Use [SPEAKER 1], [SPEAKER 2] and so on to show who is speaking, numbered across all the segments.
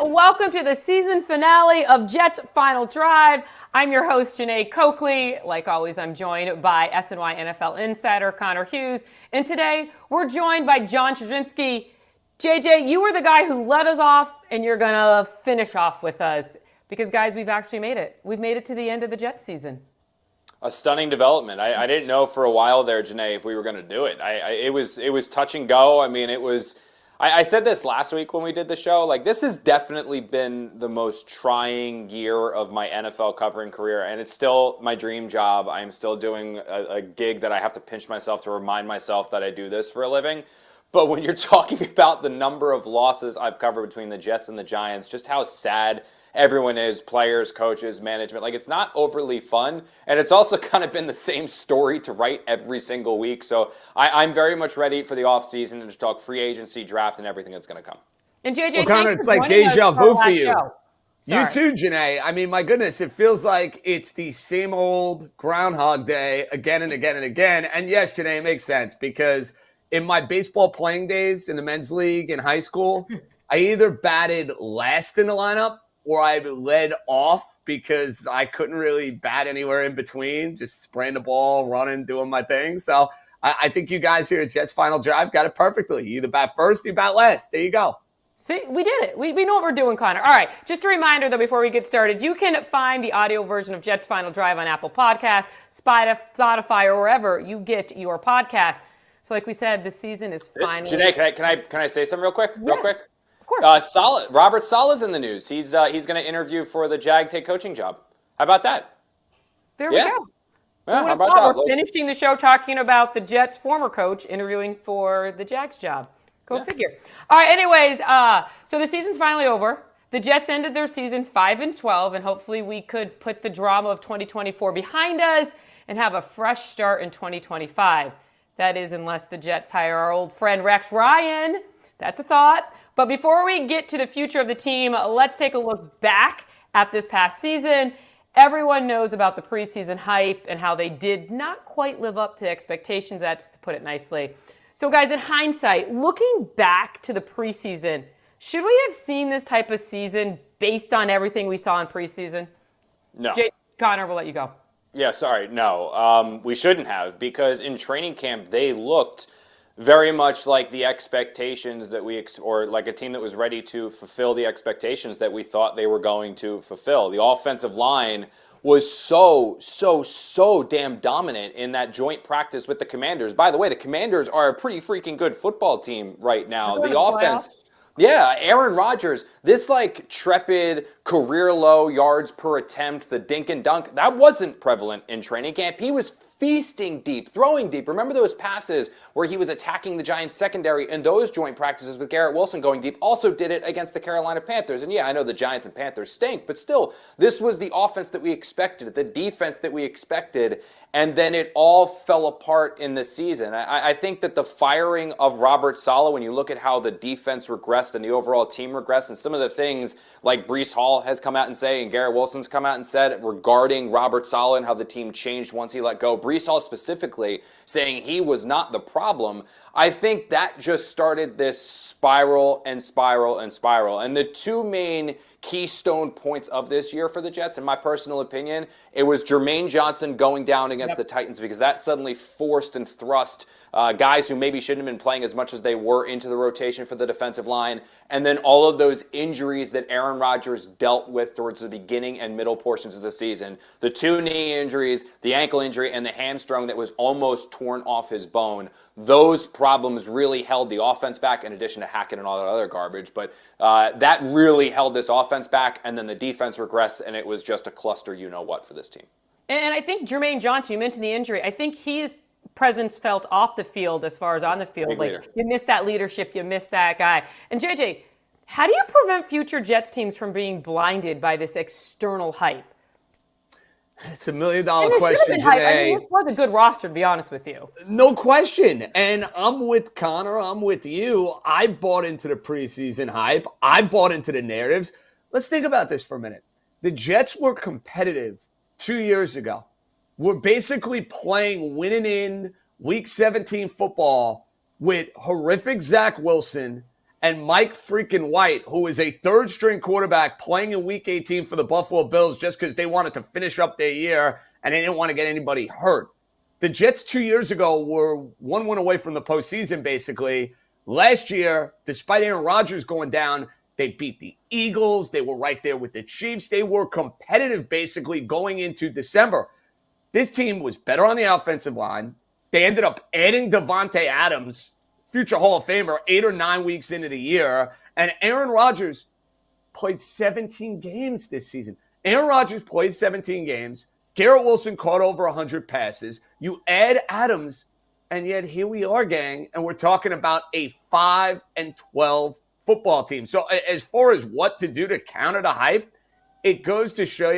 [SPEAKER 1] Welcome to the season finale of Jets Final Drive. I'm your host, Jeane Coakley. Like always, I'm joined by SNY NFL insider Connor Hughes. And today, we're joined by John Jastremski. JJ, you were the guy who led us off, and you're going to finish off with us. Because, guys, we've actually made it. We've made it to the end of the Jets season.
[SPEAKER 2] A stunning development. I didn't know for a while there, Jeane, if we were going to do it. It was touch and go. I mean, it was... I said this last week when we did the show. Like, this has definitely been the most trying year of my NFL covering career, and it's still my dream job. I am still doing a gig that I have to pinch myself to remind myself that I do this for a living. But when you're talking about the number of losses I've covered between the Jets and the Giants, just how sad everyone is, players, coaches, management. Like, it's not overly fun, and it's also kind of been the same story to write every single week. So I'm very much ready for the offseason and to talk free agency, draft, and everything that's going to come.
[SPEAKER 1] And JJ,
[SPEAKER 3] well, Connor, it's like deja vu for you. You too, Jeane. I mean, my goodness, it feels like it's the same old Groundhog Day again and again and again. And yes, Jeane, it makes sense because in my baseball playing days in the men's league in high school, I either batted last in the lineup or I led off because I couldn't really bat anywhere in between, just spraying the ball, running, doing my thing. So I think you guys here at Jets Final Drive got it perfectly. You either bat first, you bat last. There you go.
[SPEAKER 1] See, we did it. We know what we're doing, Connor. All right, just a reminder, though, before we get started, you can find the audio version of Jets Final Drive on Apple Podcasts, Spotify, or wherever you get your podcast. So like we said, this season is finally...
[SPEAKER 2] Jeane, can I say something real quick?
[SPEAKER 1] Yes.
[SPEAKER 2] Real quick?
[SPEAKER 1] Of course.
[SPEAKER 2] Robert Saleh's in the news. He's going to interview for the Jags head coaching job. How about that?
[SPEAKER 1] There we go.
[SPEAKER 2] Yeah, how about that?
[SPEAKER 1] We're finishing the show talking about the Jets' former coach interviewing for the Jags job. Go figure. All right, anyways, so the season's finally over. The Jets ended their season 5-12, and hopefully we could put the drama of 2024 behind us and have a fresh start in 2025. That is, unless the Jets hire our old friend Rex Ryan. That's a thought. But before we get to the future of the team, let's take a look back at this past season. Everyone knows about the preseason hype and how they did not quite live up to expectations. That's to put it nicely. So, guys, in hindsight, looking back to the preseason, should we have seen this type of season based on everything we saw in preseason?
[SPEAKER 2] No.
[SPEAKER 1] Connor, we'll let you go.
[SPEAKER 2] Yeah, sorry. No, we shouldn't have, because in training camp, they looked very much like the expectations that or like a team that was ready to fulfill the expectations that we thought they were going to fulfill. The offensive line was so damn dominant in that joint practice with the Commanders. By the way, the Commanders are a pretty freaking good football team right now. The offense... Yeah, Aaron Rodgers, this like trepid career low yards per attempt, the dink and dunk, that wasn't prevalent in training camp. He was feasting deep, throwing deep. Remember those passes where he was attacking the Giants secondary in those joint practices with Garrett Wilson going deep? Also did it against the Carolina Panthers. And yeah, I know the Giants and Panthers stink, but still, this was the offense that we expected, the defense that we expected, and then it all fell apart in the season. I think that the firing of Robert Saleh, when you look at how the defense regressed and the overall team regressed, and some of the things like Breece Hall has come out and say, and Garrett Wilson's come out and said regarding Robert Saleh and how the team changed once he let go. Breece Hall specifically saying he was not the problem. I think that just started this spiral and spiral and spiral. And the two main keystone points of this year for the Jets, in my personal opinion, it was Jermaine Johnson going down against the Titans, because that suddenly forced and thrust guys who maybe shouldn't have been playing as much as they were into the rotation for the defensive line. And then all of those injuries that Aaron Rodgers dealt with towards the beginning and middle portions of the season. The two knee injuries, the ankle injury, and the hamstring that was almost torn off his bone. Those problems really held the offense back, in addition to Hackett and all that other garbage. But that really held this offense back, and then the defense regressed, and it was just a cluster you-know-what for this team.
[SPEAKER 1] And I think Jermaine Johnson, you mentioned the injury. I think his presence felt off the field as far as on the field. Like, you missed that leadership, you missed that guy. And JJ, how do you prevent future Jets teams from being blinded by this external hype?
[SPEAKER 3] It's $1 million question, Jeane.
[SPEAKER 1] I mean, this was a good roster, to be honest with you.
[SPEAKER 3] No question. And I'm with Connor. I'm with you. I bought into the preseason hype. I bought into the narratives. Let's think about this for a minute. The Jets were competitive 2 years ago. We're basically playing winning in Week 17 football with horrific Zach Wilson and Mike freaking White, who is a third-string quarterback playing in Week 18 for the Buffalo Bills just because they wanted to finish up their year and they didn't want to get anybody hurt. The Jets 2 years ago were one win away from the postseason, basically. Last year, despite Aaron Rodgers going down, they beat the Eagles. They were right there with the Chiefs. They were competitive, basically, going into December. This team was better on the offensive line. They ended up adding Devontae Adams, future Hall of Famer, 8 or 9 weeks into the year. And Aaron Rodgers played 17 games this season. Aaron Rodgers played 17 games. Garrett Wilson caught over 100 passes. You add Adams, and yet here we are, gang, and we're talking about a 5-12 football team. So as far as what to do to counter the hype, it goes to show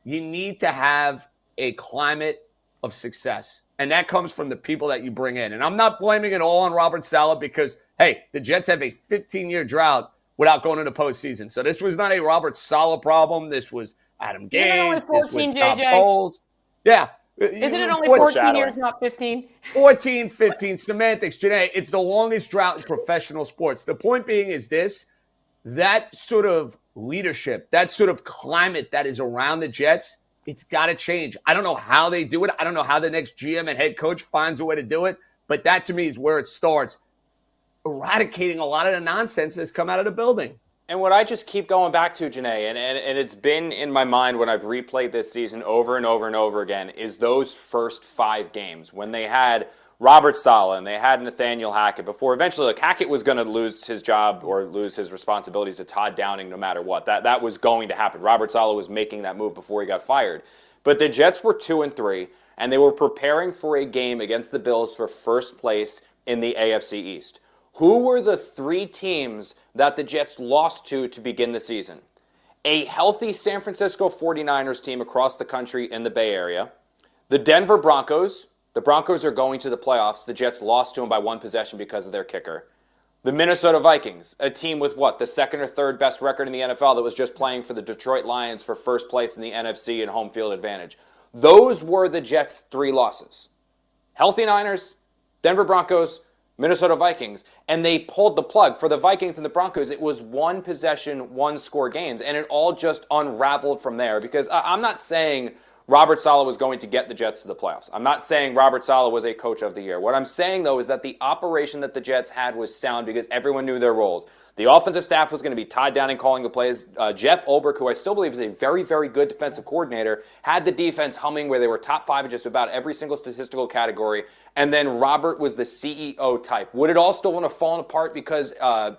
[SPEAKER 3] you need to have a climate of success. And that comes from the people that you bring in. And I'm not blaming it all on Robert Saleh because, hey, the Jets have a 15-year drought without going into postseason. So this was not a Robert Saleh problem. This was Adam Gase. This was Todd Bowles. Yeah.
[SPEAKER 1] Isn't it only 14 years, not 15?
[SPEAKER 3] 14, 15. Semantics, Jeane. It's the longest drought in professional sports. The point being is this. That sort of leadership, that sort of climate that is around the Jets, it's got to change. I don't know how they do it. I don't know how the next GM and head coach finds a way to do it. But that, to me, is where it starts. Eradicating a lot of the nonsense that's come out of the building.
[SPEAKER 2] And what I just keep going back to, Jeane, and it's been in my mind when I've replayed this season over and over and over again, is those first 5 games when they had Robert Saleh and they had Nathaniel Hackett before eventually, like, Hackett was going to lose his job or lose his responsibilities to Todd Downing no matter what. That was going to happen. Robert Saleh was making that move before he got fired. But the Jets were 2-3, and they were preparing for a game against the Bills for first place in the AFC East. Who were the 3 teams that the Jets lost to begin the season? A healthy San Francisco 49ers team across the country in the Bay Area. The Denver Broncos. The Broncos are going to the playoffs. The Jets lost to them by 1 possession because of their kicker. The Minnesota Vikings, a team with the second or third best record in the NFL that was just playing for the Detroit Lions for first place in the NFC and home field advantage. Those were the Jets' 3 losses. Healthy Niners, Denver Broncos, Minnesota Vikings, and they pulled the plug. For the Vikings and the Broncos, it was 1 possession, 1 score games, and it all just unraveled from there because I'm not saying Robert Saleh was going to get the Jets to the playoffs. I'm not saying Robert Saleh was a coach of the year. What I'm saying, though, is that the operation that the Jets had was sound because everyone knew their roles. The offensive staff was going to be Todd Downing calling the plays. Jeff Ulbrich, who I still believe is a very, very good defensive coordinator, had the defense humming where they were top 5 in just about every single statistical category. And then Robert was the CEO type. Would it all still want to fall apart because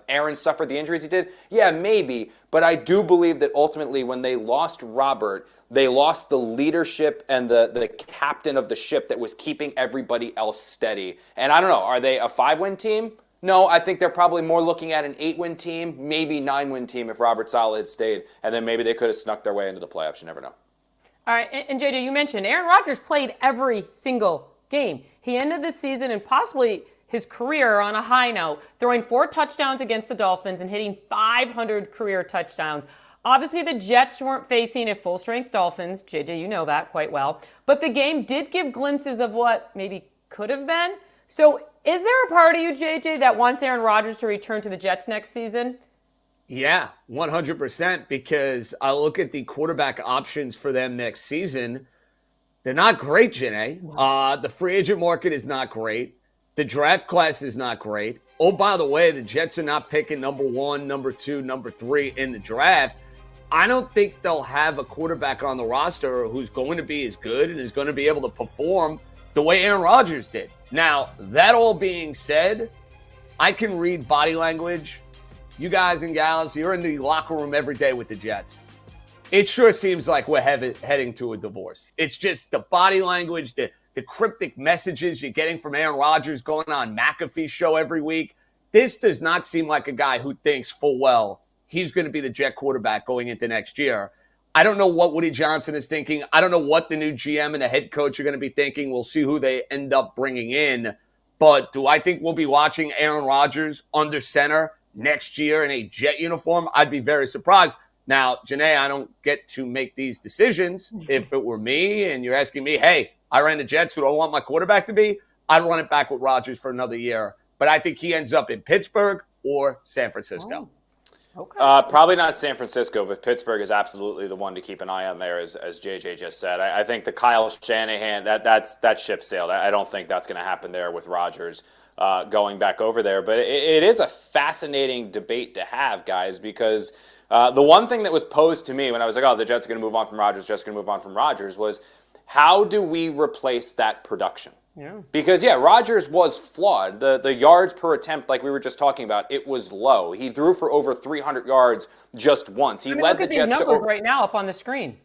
[SPEAKER 2] Aaron suffered the injuries he did? Yeah, maybe. But I do believe that ultimately when they lost Robert, they lost the leadership and the captain of the ship that was keeping everybody else steady. And I don't know, are they a 5-win team? No, I think they're probably more looking at an 8-win team, maybe 9-win team if Robert Saleh had stayed. And then maybe they could have snuck their way into the playoffs. You never know.
[SPEAKER 1] All right, and JJ, you mentioned Aaron Rodgers played every single game. He ended the season and possibly his career on a high note, throwing 4 touchdowns against the Dolphins and hitting 500 career touchdowns. Obviously, the Jets weren't facing a full-strength Dolphins. JJ, you know that quite well. But the game did give glimpses of what maybe could have been. So is there a part of you, JJ, that wants Aaron Rodgers to return to the Jets next season?
[SPEAKER 3] Yeah, 100%, because I look at the quarterback options for them next season. They're not great, Jeane. The free agent market is not great. The draft class is not great. Oh, by the way, the Jets are not picking number 1, number 2, number 3 in the draft. I don't think they'll have a quarterback on the roster who's going to be as good and is going to be able to perform the way Aaron Rodgers did. Now, that all being said, I can read body language. You guys and gals, you're in the locker room every day with the Jets. It sure seems like we're heading to a divorce. It's just the body language, the cryptic messages you're getting from Aaron Rodgers going on McAfee's show every week. This does not seem like a guy who thinks full well he's going to be the Jet quarterback going into next year. I don't know what Woody Johnson is thinking. I don't know what the new GM and the head coach are going to be thinking. We'll see who they end up bringing in. But do I think we'll be watching Aaron Rodgers under center next year in a Jet uniform? I'd be very surprised. Now, Jeane, I don't get to make these decisions. If it were me and you're asking me, hey, I ran the Jets, who do I want my quarterback to be? I'd run it back with Rodgers for another year. But I think he ends up in Pittsburgh or San Francisco?
[SPEAKER 1] Okay.
[SPEAKER 2] Probably not San Francisco, but Pittsburgh is absolutely the one to keep an eye on there, as JJ just said. I think the Kyle Shanahan, that ship sailed. I don't think that's going to happen there with Rodgers going back over there. But it is a fascinating debate to have, guys, because the one thing that was posed to me when I was like, oh, the Jets are going to move on from Rodgers, was how do we replace that production?
[SPEAKER 1] Yeah.
[SPEAKER 2] Because, Rodgers was flawed. The yards per attempt, like we were just talking about, it was low. He threw for over 300 yards just once. He led the Jets to
[SPEAKER 1] numbers right now up on the screen.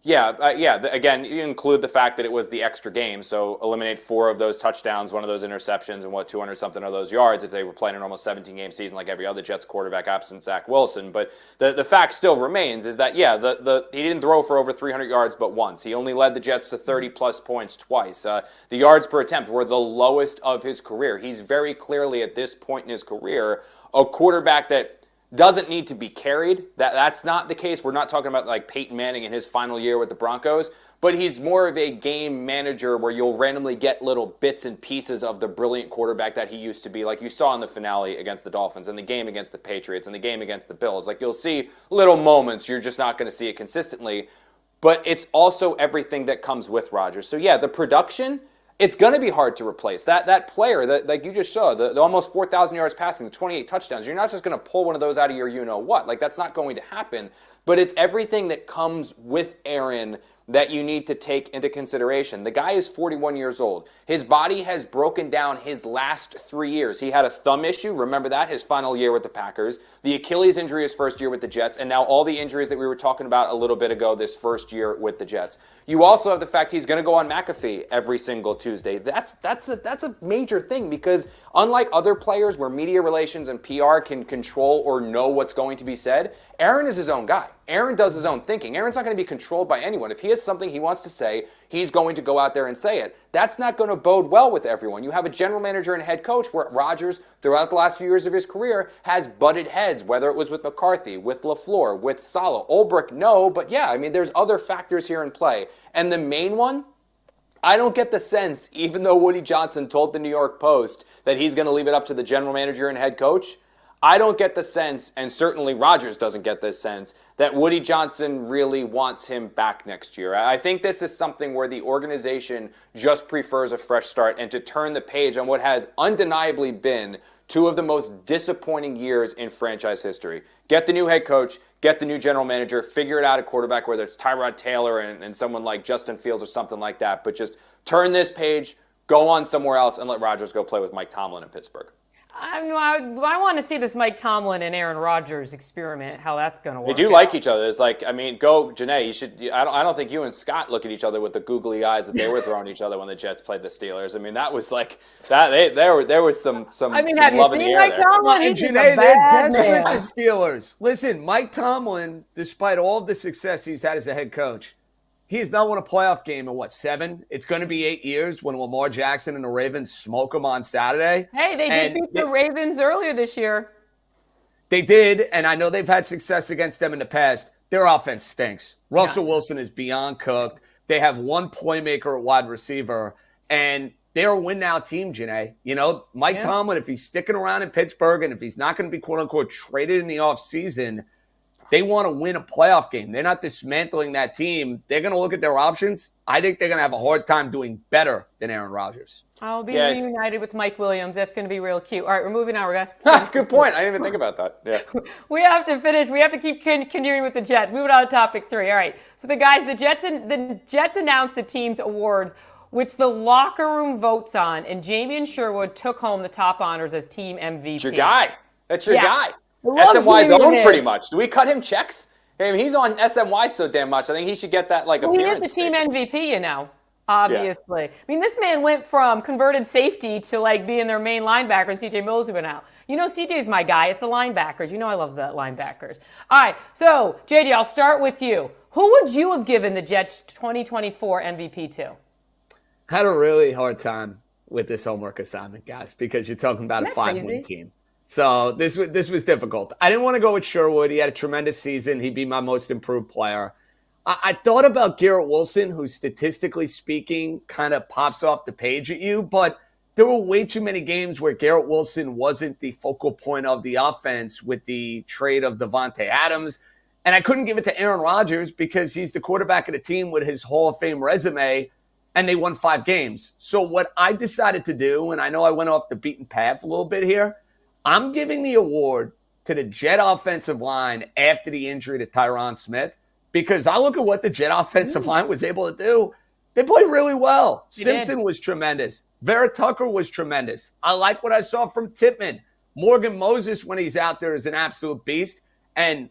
[SPEAKER 2] Again, you include the fact that it was the extra game, so eliminate 4 of those touchdowns, 1 of those interceptions, and 200-something of those yards if they were playing an almost 17-game season like every other Jets quarterback absent Zach Wilson. But the fact still remains is that, he didn't throw for over 300 yards but once. He only led the Jets to 30-plus points twice. The yards per attempt were the lowest of his career. He's very clearly, at this point in his career, a quarterback that doesn't need to be carried. That's not the case. We're not talking about like Peyton Manning in his final year with the Broncos, but he's more of a game manager where you'll randomly get little bits and pieces of the brilliant quarterback that he used to be, like you saw in the finale against the Dolphins, and the game against the Patriots, and the game against the Bills. Like, you'll see little moments. You're just not going to see it consistently, but it's also everything that comes with Rodgers. So the production, it's going to be hard to replace. That player, that like you just saw, the almost 4,000 yards passing, the 28 touchdowns, you're not just going to pull one of those out of your you-know-what. Like, that's not going to happen. But it's everything that comes with Aaron that you need to take into consideration. The guy is 41 years old. His body has broken down his last 3 years. He had a thumb issue, remember that, his final year with the Packers, the Achilles injury his first year with the Jets, and now all the injuries that we were talking about a little bit ago this first year with the Jets. You also have the fact he's going to go on McAfee every single Tuesday. That's a major thing, because unlike other players where media relations and PR can control or know what's going to be said, Aaron is his own guy. Aaron does his own thinking. Aaron's not going to be controlled by anyone. If he has something he wants to say, he's going to go out there and say it. That's not going to bode well with everyone. You have a general manager and head coach where Rodgers, throughout the last few years of his career, has butted heads, whether it was with McCarthy, with LaFleur, with Saleh. Ulbrich, no, but there's other factors here in play. And the main one, I don't get the sense, even though Woody Johnson told the New York Post that he's going to leave it up to the general manager and head coach, I don't get the sense, and certainly Rodgers doesn't get this sense, that Woody Johnson really wants him back next year. I think this is something where the organization just prefers a fresh start and to turn the page on what has undeniably been 2 of the most disappointing years in franchise history. Get the new head coach, get the new general manager, figure it out at quarterback, whether it's Tyrod Taylor and someone like Justin Fields or something like that, but just turn this page, go on somewhere else, and let Rodgers go play with Mike Tomlin in Pittsburgh.
[SPEAKER 1] I want to see this Mike Tomlin and Aaron Rodgers experiment, how that's going to work.
[SPEAKER 2] They do like each other. It's like, go, Jeane, you should. I don't think you and Scott look at each other with the googly eyes that they were throwing each other when the Jets played the Steelers. I mean, that was like that. There was some.
[SPEAKER 1] I mean,
[SPEAKER 2] some
[SPEAKER 1] have you
[SPEAKER 2] love in
[SPEAKER 1] seen
[SPEAKER 2] the air
[SPEAKER 1] Mike
[SPEAKER 2] there.
[SPEAKER 1] Tomlin?
[SPEAKER 3] And Jeane, they're desperate to Steelers. Listen, Mike Tomlin, despite all of the success he's had as a head coach, he has not won a playoff game in, 7? It's going to be 8 years when Lamar Jackson and the Ravens smoke him on Saturday.
[SPEAKER 1] Hey, they did beat the Ravens earlier this year.
[SPEAKER 3] They did, and I know they've had success against them in the past. Their offense stinks. Russell Wilson is beyond cooked. They have one playmaker at wide receiver, and they're a win-now team, Jeane. Mike Tomlin, if he's sticking around in Pittsburgh and if he's not going to be, quote-unquote, traded in the offseason, they want to win a playoff game. They're not dismantling that team. They're going to look at their options. I think they're going to have a hard time doing better than Aaron Rodgers.
[SPEAKER 1] I'll be reunited with Mike Williams. That's going to be real cute. All right, we're moving on.
[SPEAKER 2] Good point. I didn't even think about that. Yeah.
[SPEAKER 1] We have to finish. We have to keep continuing with the Jets. Moving on to topic 3. All right. So the Jets announced the team's awards, which the locker room votes on, and Jamie Sherwood took home the top honors as team MVP.
[SPEAKER 2] It's your guy. That's your guy.
[SPEAKER 1] SNY's
[SPEAKER 2] own pretty much. Do we cut him checks? I mean, he's on SNY so damn much. I think he should get that appearance.
[SPEAKER 1] He is the team MVP, obviously. Yeah. I mean, this man went from converted safety to being their main linebacker, and CJ Mills went out. CJ's my guy. It's the linebackers. I love the linebackers. All right, so JJ, I'll start with you. Who would you have given the Jets 2024 MVP to?
[SPEAKER 3] Had a really hard time with this homework assignment, guys, because you're talking about a 5-win team. So this was difficult. I didn't want to go with Sherwood. He had a tremendous season. He'd be my most improved player. I thought about Garrett Wilson, who statistically speaking kind of pops off the page at you, but there were way too many games where Garrett Wilson wasn't the focal point of the offense with the trade of Devontae Adams. And I couldn't give it to Aaron Rodgers because he's the quarterback of the team with his Hall of Fame resume, and they won 5 games. So what I decided to do, and I know I went off the beaten path a little bit here, I'm giving the award to the Jet offensive line after the injury to Tyron Smith, because I look at what the Jet offensive line was able to do. They played really well. Simpson was tremendous. Vera Tucker was tremendous. I like what I saw from Tippmann. Morgan Moses, when he's out there, is an absolute beast. And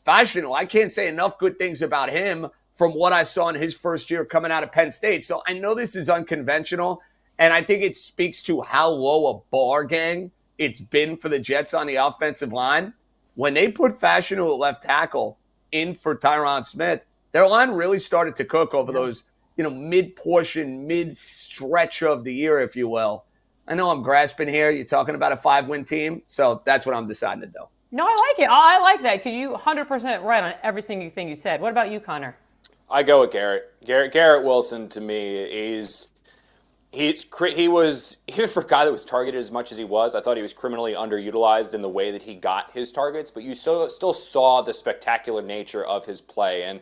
[SPEAKER 3] Fashanu, I can't say enough good things about him from what I saw in his first year coming out of Penn State. So I know this is unconventional, and I think it speaks to how low a bar gang it's been for the Jets on the offensive line. When they put Fashanu at left tackle in for Tyron Smith, their line really started to cook over those, mid-portion, mid-stretch of the year, if you will. I know I'm grasping here. You're talking about a 5-win team, so that's what I'm deciding to do.
[SPEAKER 1] No, I like it. I like that because you 100% right on every single thing you said. What about you, Connor?
[SPEAKER 2] I go with Garrett. Garrett Wilson, to me, he was, even for a guy that was targeted as much as he was, I thought he was criminally underutilized in the way that he got his targets, but you still saw the spectacular nature of his play. And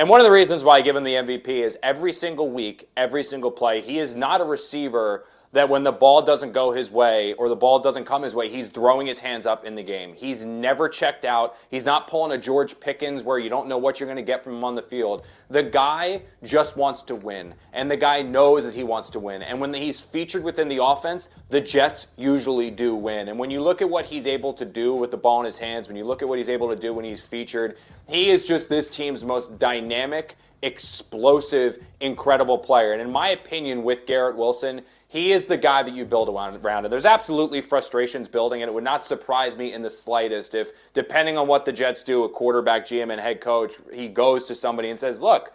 [SPEAKER 2] one of the reasons why I give him the MVP is every single week, every single play, he is not a receiver that when the ball doesn't go his way or the ball doesn't come his way, he's throwing his hands up in the game. He's never checked out. He's not pulling a George Pickens where you don't know what you're going to get from him on the field. The guy just wants to win, and the guy knows that he wants to win. And when he's featured within the offense, the Jets usually do win. And when you look at what he's able to do with the ball in his hands, when you look at what he's able to do when he's featured, he is just this team's most dynamic, explosive, incredible player. And in my opinion, with Garrett Wilson, he is the guy that you build around. And there's absolutely frustrations building, and it would not surprise me in the slightest if, depending on what the Jets do, a quarterback, GM, and head coach, he goes to somebody and says, look,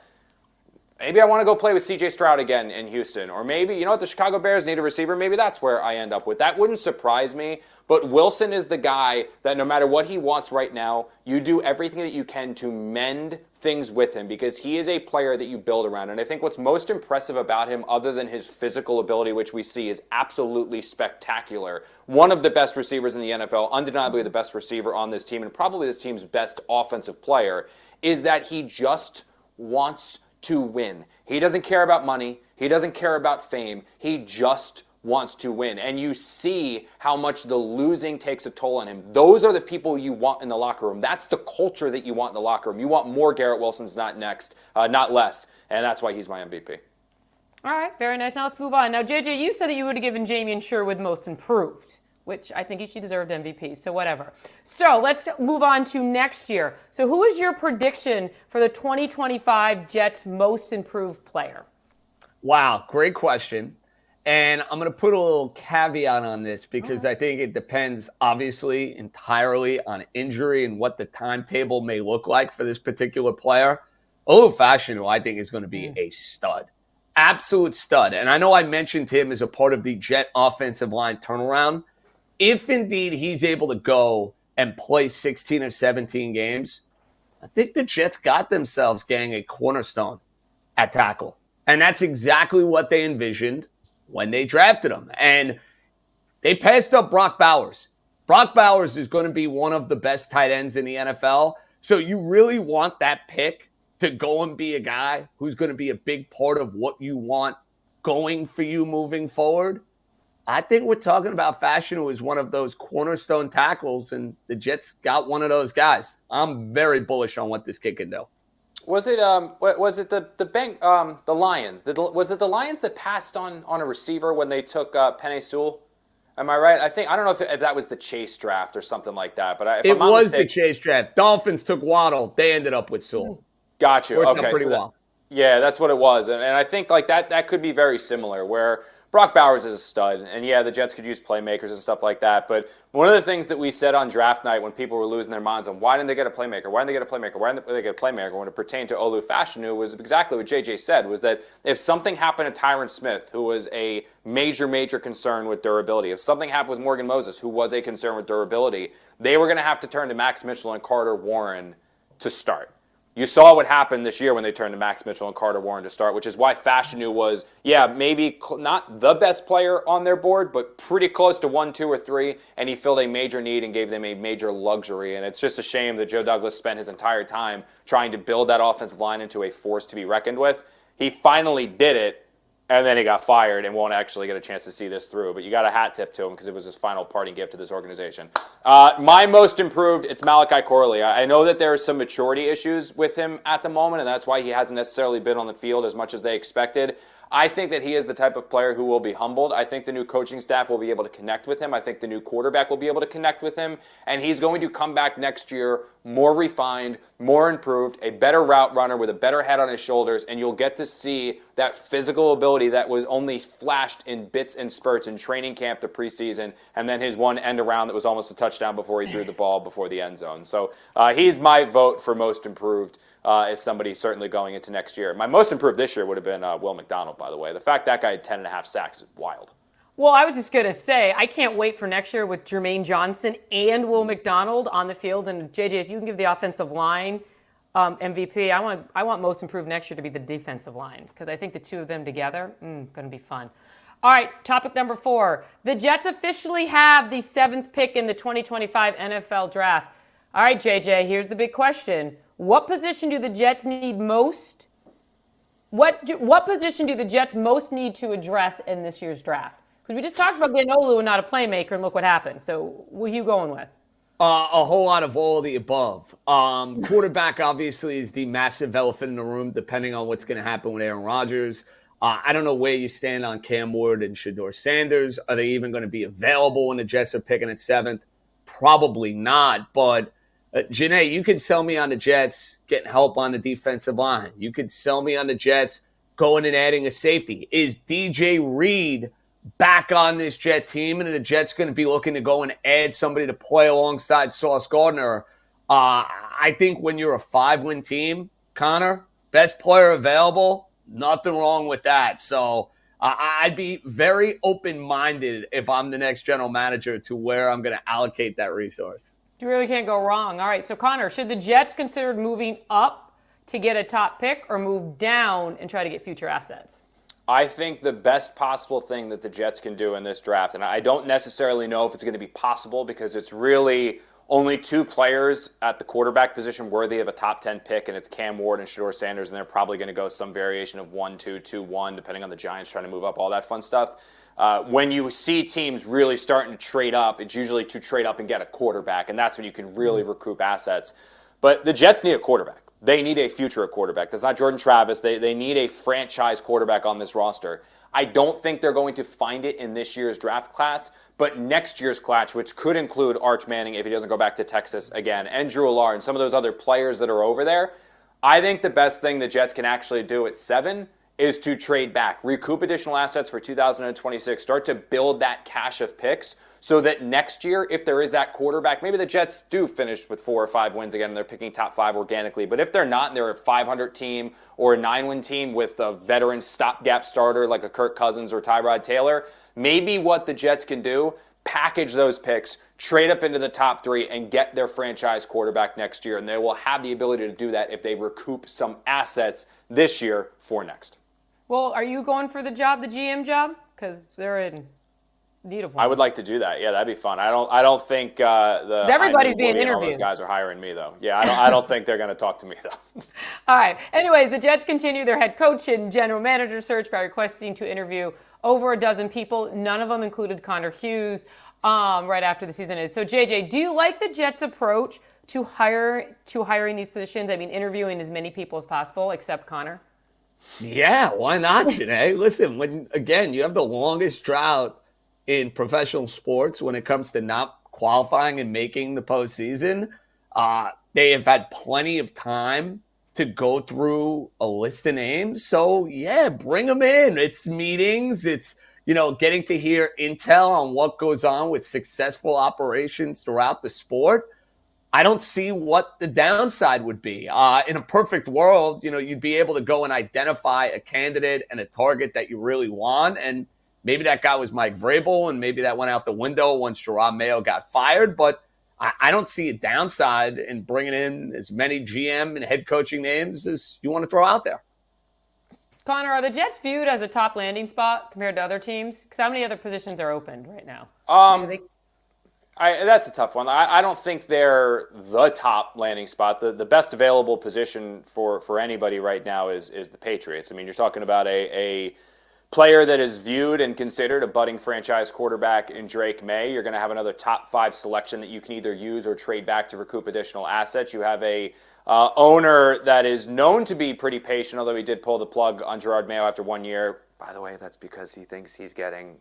[SPEAKER 2] maybe I want to go play with C.J. Stroud again in Houston. Or maybe, the Chicago Bears need a receiver. Maybe that's where I end up with. That wouldn't surprise me. But Wilson is the guy that no matter what he wants right now, you do everything that you can to mend things with him because he is a player that you build around. And I think what's most impressive about him, other than his physical ability, which we see is absolutely spectacular, one of the best receivers in the NFL, undeniably the best receiver on this team, and probably this team's best offensive player, is that he just wants to win. He doesn't care about money. He doesn't care about fame. He just wants to win. And you see how much the losing takes a toll on him. Those are the people you want in the locker room. That's the culture that you want in the locker room. You want more Garrett Wilsons, not less. And that's why he's my MVP.
[SPEAKER 1] All right, very nice. Now let's move on. Now, JJ, you said that you would have given Jamian Sherwood most improved, which I think she deserved MVP, so whatever. So let's move on to next year. So who is your prediction for the 2025 Jets most improved player?
[SPEAKER 3] Wow, great question. And I'm going to put a little caveat on this because I think it depends, obviously, entirely on injury and what the timetable may look like for this particular player. Olu Fashanu, I think, is going to be a stud. Absolute stud. And I know I mentioned him as a part of the Jet offensive line turnaround. If indeed he's able to go and play 16 or 17 games, I think the Jets got themselves, gang, a cornerstone at tackle. And that's exactly what they envisioned when they drafted him. And they passed up Brock Bowers. Brock Bowers is going to be one of the best tight ends in the NFL. So you really want that pick to go and be a guy who's going to be a big part of what you want going for you moving forward. I think we're talking about Fashanu as one of those cornerstone tackles, and the Jets got one of those guys. I'm very bullish on what this kid can do.
[SPEAKER 2] Was it the Lions? Was it the Lions that passed on a receiver when they took Penei Sewell? Am I right? I don't know if that was the Chase draft or something like that. But
[SPEAKER 3] it was the Chase draft. Dolphins took Waddle. They ended up with Sewell.
[SPEAKER 2] Got you.
[SPEAKER 3] Worked
[SPEAKER 2] okay,
[SPEAKER 3] out pretty well.
[SPEAKER 2] Yeah, that's what it was, and I think like that could be very similar where Brock Bowers is a stud, and yeah, the Jets could use playmakers and stuff like that. But one of the things that we said on draft night when people were losing their minds on why didn't they get a playmaker, when it pertained to Olu Fashanu was exactly what JJ said, was that if something happened to Tyron Smith, who was a major concern with durability, if something happened with Morgan Moses, who was a concern with durability, they were going to have to turn to Max Mitchell and Carter Warren to start. You saw what happened this year when they turned to Max Mitchell and Carter Warren to start, which is why Fashanu was, maybe not the best player on their board, but pretty close to 1, 2, or 3, and he filled a major need and gave them a major luxury. And it's just a shame that Joe Douglas spent his entire time trying to build that offensive line into a force to be reckoned with. He finally did it, and then he got fired and won't actually get a chance to see this through. But you got a hat tip to him because it was his final parting gift to this organization. My most improved, it's Malachi Corley. I know that there are some maturity issues with him at the moment, and that's why he hasn't necessarily been on the field as much as they expected. I think that he is the type of player who will be humbled. I think the new coaching staff will be able to connect with him. I think the new quarterback will be able to connect with him. And he's going to come back next year more refined, more improved, a better route runner with a better head on his shoulders. And you'll get to see that physical ability that was only flashed in bits and spurts in training camp to preseason. And then his one end around that was almost a touchdown before he threw the ball before the end zone. So he's my vote for most improved. As somebody certainly going into next year. My most improved this year would have been Will McDonald, by the way. The fact that guy had 10.5 sacks is wild.
[SPEAKER 1] Well, I was just going to say, I can't wait for next year with Jermaine Johnson and Will McDonald on the field. And, JJ, if you can give the offensive line MVP, I want most improved next year to be the defensive line because I think the two of them together, going to be fun. All right, topic number 4. The Jets officially have the 7th pick in the 2025 NFL Draft. All right, JJ, here's the big question. What position do the Jets need most? What position do the Jets most need to address in this year's draft? Because we just talked about getting Olu and not a playmaker, and look what happened. So, what are you going with?
[SPEAKER 3] A whole lot of all of the above. Quarterback, obviously, is the massive elephant in the room, depending on what's going to happen with Aaron Rodgers. I don't know where you stand on Cam Ward and Shedeur Sanders. Are they even going to be available when the Jets are picking at 7th? Probably not, but Jeane, you could sell me on the Jets getting help on the defensive line. You could sell me on the Jets going and adding a safety. Is DJ Reed back on this Jet team, and the Jets going to be looking to go and add somebody to play alongside Sauce Gardner? I think when you're a 5-win team, Connor, best player available, nothing wrong with that. So I'd be very open-minded if I'm the next general manager to where I'm going to allocate that resource.
[SPEAKER 1] You really can't go wrong. All right, so Connor, should the Jets consider moving up to get a top pick or move down and try to get future assets?
[SPEAKER 2] I think the best possible thing that the Jets can do in this draft, and I don't necessarily know if it's going to be possible because it's really only 2 players at the quarterback position worthy of a top 10 pick, and it's Cam Ward and Shedeur Sanders, and they're probably going to go some variation of 1-2, 2-1, depending on the Giants trying to move up, all that fun stuff. When you see teams really starting to trade up, it's usually to trade up and get a quarterback, and that's when you can really recoup assets. But the Jets need a quarterback. They need a future quarterback. That's not Jordan Travis. They need a franchise quarterback on this roster. I don't think they're going to find it in this year's draft class, but next year's class, which could include Arch Manning if he doesn't go back to Texas again, and Drew Allard and some of those other players that are over there, I think the best thing the Jets can actually do at 7 is to trade back, recoup additional assets for 2026, start to build that cache of picks so that next year, if there is that quarterback, maybe the Jets do finish with 4 or 5 wins again and they're picking top 5 organically. But if they're not and they're a 500 team or a 9-win team with a veteran stopgap starter like a Kirk Cousins or Tyrod Taylor, maybe what the Jets can do, package those picks, trade up into the top 3, and get their franchise quarterback next year. And they will have the ability to do that if they recoup some assets this year for next.
[SPEAKER 1] Well, are you going for the job, the GM job? Because they're in need of one.
[SPEAKER 2] I would like to do that. Yeah, that'd be fun. I don't think
[SPEAKER 1] everybody's being interviewed.
[SPEAKER 2] All those guys are hiring me though. Yeah, I don't think they're going to talk to me though.
[SPEAKER 1] All right. Anyways, the Jets continue their head coach and general manager search by requesting to interview over a dozen people. None of them included Connor Hughes. Right after the season is. So JJ, do you like the Jets' approach to hiring these positions? I mean, interviewing as many people as possible, except Connor.
[SPEAKER 3] Yeah, why not, Jeane? Listen, when again you have the longest drought in professional sports when it comes to not qualifying and making the postseason, they have had plenty of time to go through a list of names. So yeah, bring them in. It's meetings. It's getting to hear intel on what goes on with successful operations throughout the sport. I don't see what the downside would be. In a perfect world, you'd be able to go and identify a candidate and a target that you really want. And maybe that guy was Mike Vrabel, and maybe that went out the window once Jerome Mayo got fired. But I don't see a downside in bringing in as many GM and head coaching names as you want to throw out there.
[SPEAKER 1] Connor, are the Jets viewed as a top landing spot compared to other teams? Because how many other positions are open right now?
[SPEAKER 2] That's a tough one. I don't think they're the top landing spot. The best available position for anybody right now is the Patriots. I mean, you're talking about a player that is viewed and considered a budding franchise quarterback in Drake May. You're going to have another top 5 selection that you can either use or trade back to recoup additional assets. You have a owner that is known to be pretty patient, although he did pull the plug on Gerard Mayo after 1 year. By the way, that's because he thinks he's getting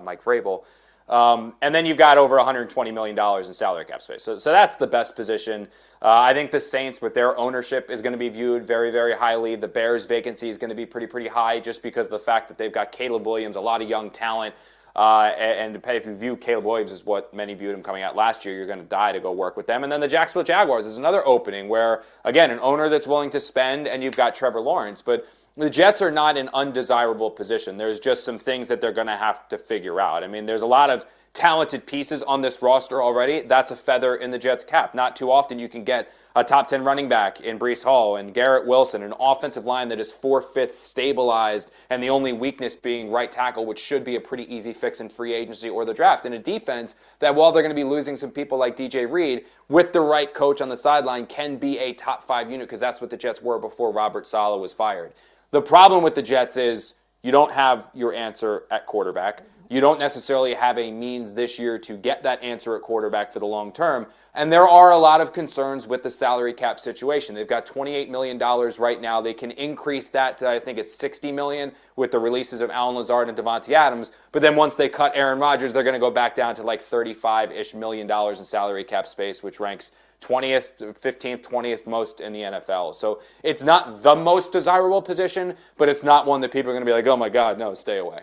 [SPEAKER 2] Mike Vrabel. And then you've got over $120 million in salary cap space. So that's the best position. I think the Saints, with their ownership, is going to be viewed very, very highly. The Bears' vacancy is going to be pretty high just because of the fact that they've got Caleb Williams, a lot of young talent. And if you view Caleb Williams as what many viewed him coming out last year, you're going to die to go work with them. And then the Jacksonville Jaguars is another opening where, again, an owner that's willing to spend, and you've got Trevor Lawrence. But the Jets are not an undesirable position. There's just some things that they're going to have to figure out. I mean, there's a lot of talented pieces on this roster already. That's a feather in the Jets' cap. Not too often you can get a top 10 running back in Breece Hall and Garrett Wilson, an offensive line that is 4/5 stabilized, and the only weakness being right tackle, which should be a pretty easy fix in free agency or the draft. And a defense that, while they're going to be losing some people like DJ Reed, with the right coach on the sideline, can be a top 5 unit, because that's what the Jets were before Robert Saleh was fired. The problem with the Jets is you don't have your answer at quarterback. You don't necessarily have a means this year to get that answer at quarterback for the long term. And there are a lot of concerns with the salary cap situation. They've got $28 million right now. They can increase that to, I think it's $60 million with the releases of Allen Lazard and Devontae Adams. But then once they cut Aaron Rodgers, they're going to go back down to like $35-ish million in salary cap space, which ranks 20th, 15th, 20th most in the NFL. So it's not the most desirable position, but it's not one that people are going to be like, oh my God, no, stay away.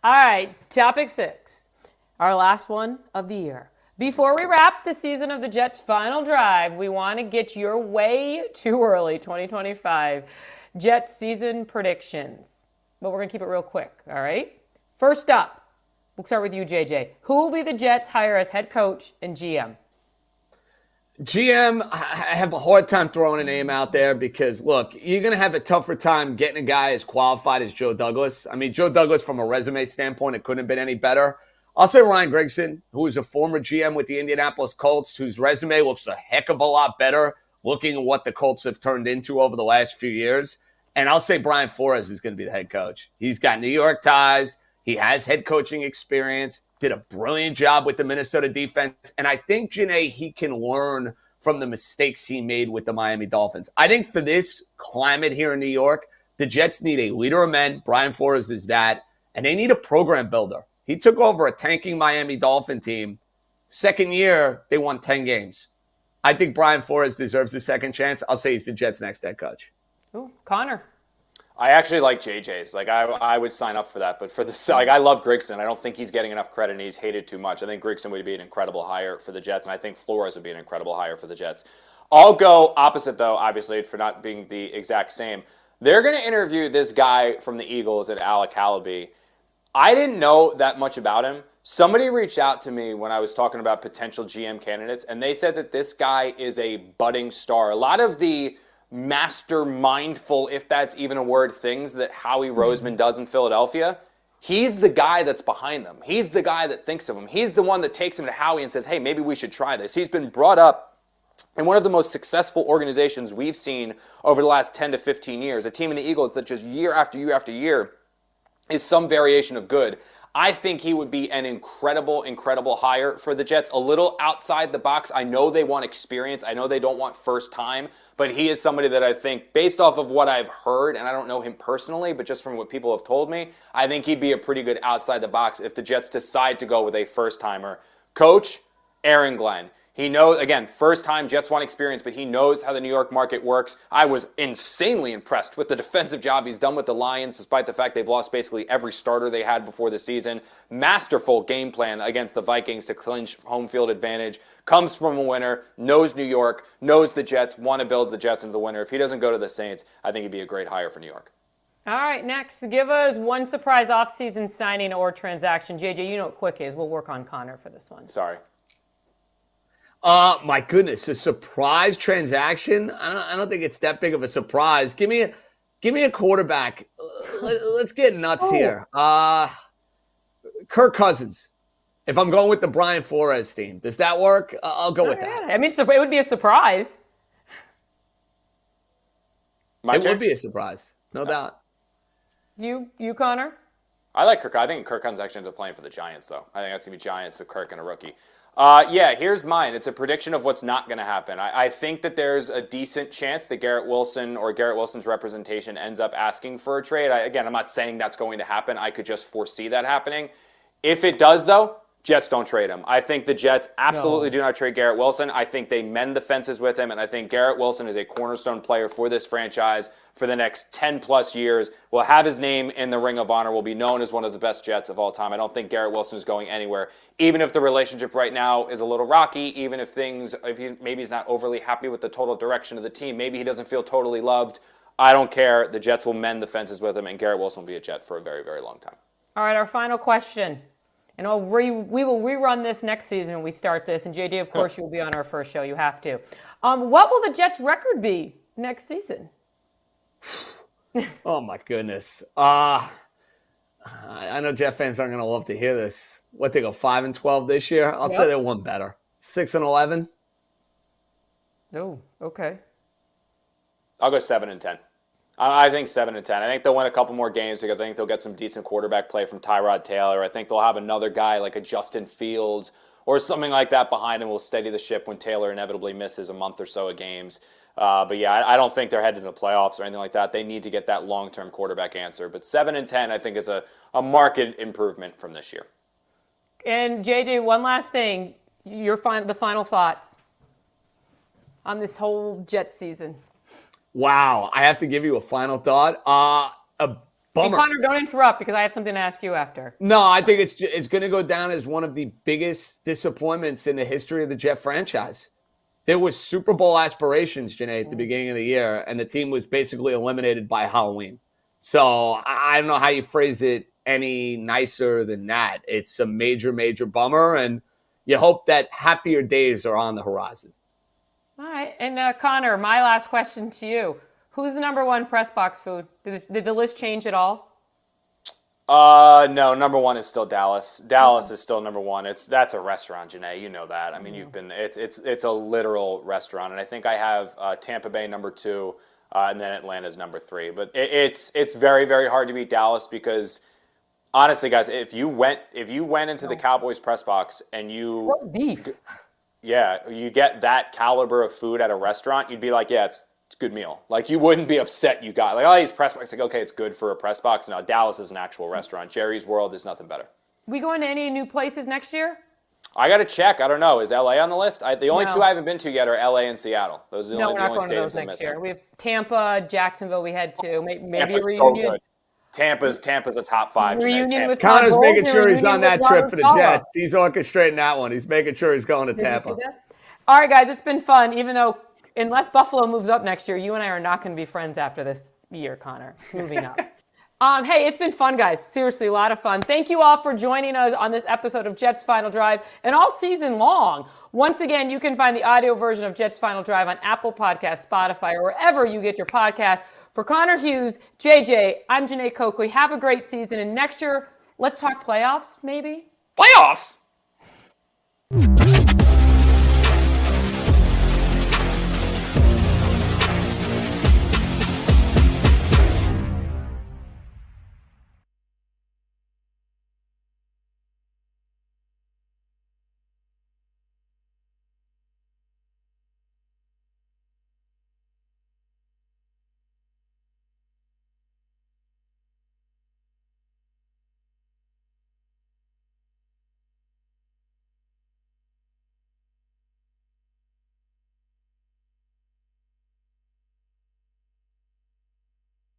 [SPEAKER 1] All right, topic 6, our last one of the year. Before we wrap the season of the Jets' final drive, we want to get your way too early 2025 Jets season predictions. But we're going to keep it real quick, all right? First up, we'll start with you, JJ. Who will be the Jets hire as head coach and GM?
[SPEAKER 3] GM, I have a hard time throwing a name out there because, look, you're going to have a tougher time getting a guy as qualified as Joe Douglas. I mean, Joe Douglas, from a resume standpoint, it couldn't have been any better. I'll say Ryan Grigson, who is a former GM with the Indianapolis Colts, whose resume looks a heck of a lot better looking at what the Colts have turned into over the last few years. And I'll say Brian Flores is going to be the head coach. He's got New York ties. He has head coaching experience, did a brilliant job with the Minnesota defense. And I think, Jeane, he can learn from the mistakes he made with the Miami Dolphins. I think for this climate here in New York, the Jets need a leader of men. Brian Flores is that. And they need a program builder. He took over a tanking Miami Dolphin team. Second year, they won 10 games. I think Brian Flores deserves a second chance. I'll say he's the Jets' next head coach.
[SPEAKER 1] Ooh, Connor.
[SPEAKER 2] I actually like JJ's. Like I would sign up for that, but for the I love Grigson. I don't think he's getting enough credit, and he's hated too much. I think Grigson would be an incredible hire for the Jets, and I think Flores would be an incredible hire for the Jets. I'll go opposite, though, obviously, for not being the exact same. They're going to interview this guy from the Eagles at Alec Halaby. I didn't know that much about him. Somebody reached out to me when I was talking about potential GM candidates, and they said that this guy is a budding star. A lot of the master mindful, if that's even a word, things that Howie Roseman does in Philadelphia, he's the guy that's behind them. He's the guy that thinks of them. He's the one that takes him to Howie and says, hey, maybe we should try this. He's been brought up in one of the most successful organizations we've seen over the last 10 to 15 years, a team in the Eagles that just year after year after year is some variation of good. I think he would be an incredible, incredible hire for the Jets. A little outside the box. I know they want experience. I know they don't want first time. But he is somebody that I think, based off of what I've heard, and I don't know him personally, but just from what people have told me, I think he'd be a pretty good outside the box if the Jets decide to go with a first-timer. Coach, Aaron Glenn. He knows, again, first-time Jets want experience, but he knows how the New York market works. I was insanely impressed with the defensive job he's done with the Lions, despite the fact they've lost basically every starter they had before the season. Masterful game plan against the Vikings to clinch home field advantage. Comes from a winner, knows New York, knows the Jets, want to build the Jets into the winner. If he doesn't go to the Saints, I think he'd be a great hire for New York.
[SPEAKER 1] All right, next, give us one surprise offseason signing or transaction. JJ, you know what quick is. We'll work on Connor for this one.
[SPEAKER 2] Sorry.
[SPEAKER 3] My goodness, a surprise transaction? I don't think it's that big of a surprise. Give me a quarterback. Let's get nuts here. Kirk Cousins. If I'm going with the Brian Flores team, does that work? I'll go with that.
[SPEAKER 1] I mean, it would be a surprise.
[SPEAKER 3] It would be a surprise, no doubt.
[SPEAKER 1] You, Connor?
[SPEAKER 2] I like Kirk. I think Kirk Cousins actually ends up playing for the Giants, though. I think that's going to be Giants with Kirk and a rookie. Here's mine. It's a prediction of what's not going to happen. I think that there's a decent chance that Garrett Wilson or Garrett Wilson's representation ends up asking for a trade. I'm not saying that's going to happen. I could just foresee that happening. If it does, though, Jets don't trade him. I think the Jets absolutely do not trade Garrett Wilson. I think they mend the fences with him, and I think Garrett Wilson is a cornerstone player for this franchise for the next 10-plus years. Will have his name in the Ring of Honor, will be known as one of the best Jets of all time. I don't think Garrett Wilson is going anywhere, even if the relationship right now is a little rocky, even if maybe he's not overly happy with the total direction of the team. Maybe he doesn't feel totally loved. I don't care. The Jets will mend the fences with him, and Garrett Wilson will be a Jet for a very, very long time.
[SPEAKER 1] All right, our final question. And we will rerun this next season when we start this. And JJ, of course, you will be on our first show. You have to. What will the Jets' record be next season?
[SPEAKER 3] Oh, my goodness. I know Jet fans aren't going to love to hear this. What, they go 5-12 this year? I'll say they're one better. 6-11.
[SPEAKER 1] Oh, okay.
[SPEAKER 2] I'll go 7-10. I think 7-10. I think they'll win a couple more games because I think they'll get some decent quarterback play from Tyrod Taylor. I think they'll have another guy like a Justin Fields or something like that behind him will steady the ship when Taylor inevitably misses a month or so of games. I don't think they're headed to the playoffs or anything like that. They need to get that long-term quarterback answer. But 7-10, I think, is a marked improvement from this year.
[SPEAKER 1] And JJ, one last thing. The final thoughts on this whole Jets season.
[SPEAKER 3] Wow, I have to give you a final thought. A bummer.
[SPEAKER 1] Hey, Connor, don't interrupt because I have something to ask you after.
[SPEAKER 3] No, I think it's going to go down as one of the biggest disappointments in the history of the Jet franchise. There was Super Bowl aspirations, Jeane, at the beginning of the year, and the team was basically eliminated by Halloween. So I don't know how you phrase it any nicer than that. It's a major, major bummer, and you hope that happier days are on the horizon.
[SPEAKER 1] All right. And Connor, my last question to you. Who's the number one press box food? Did the list change at all?
[SPEAKER 2] No, number one is still Dallas. Dallas is still number one. That's a restaurant, Jeane. You know that. I mean, you've been. It's a literal restaurant, and I think I have Tampa Bay number 2, and then Atlanta's number 3. But it's very, very hard to beat Dallas because honestly, guys, if you went into the Cowboys press box and you
[SPEAKER 1] beef.
[SPEAKER 2] Yeah, you get that caliber of food at a restaurant, you'd be like, yeah, it's a good meal. Like, you wouldn't be upset you got. Like, oh, these press box. Like, okay, it's good for a press box. Now, Dallas is an actual restaurant. Jerry's World is nothing better.
[SPEAKER 1] We going to any new places next year?
[SPEAKER 2] I got to check. I don't know. Is L.A. on the list? The only two I haven't been to yet are L.A. and Seattle. Those are the only stadiums I'm missing.
[SPEAKER 1] Year. We have Tampa, Jacksonville we had to. Maybe
[SPEAKER 2] Tampa's
[SPEAKER 1] a reunion.
[SPEAKER 2] So good. Tampa's a top 5.
[SPEAKER 1] Reunion with
[SPEAKER 3] Connor's making sure he's on that trip for the Jets. He's orchestrating that one. He's making sure he's going to Tampa.
[SPEAKER 1] All right, guys, it's been fun. Even though, unless Buffalo moves up next year, you and I are not going to be friends after this year, Connor. Moving up. Hey, it's been fun, guys. Seriously, a lot of fun. Thank you all for joining us on this episode of Jets Final Drive and all season long. Once again, you can find the audio version of Jets Final Drive on Apple Podcasts, Spotify, or wherever you get your podcasts. For Connor Hughes, JJ, I'm Jeane Coakley. Have a great season. And next year, let's talk playoffs, maybe?
[SPEAKER 2] Playoffs?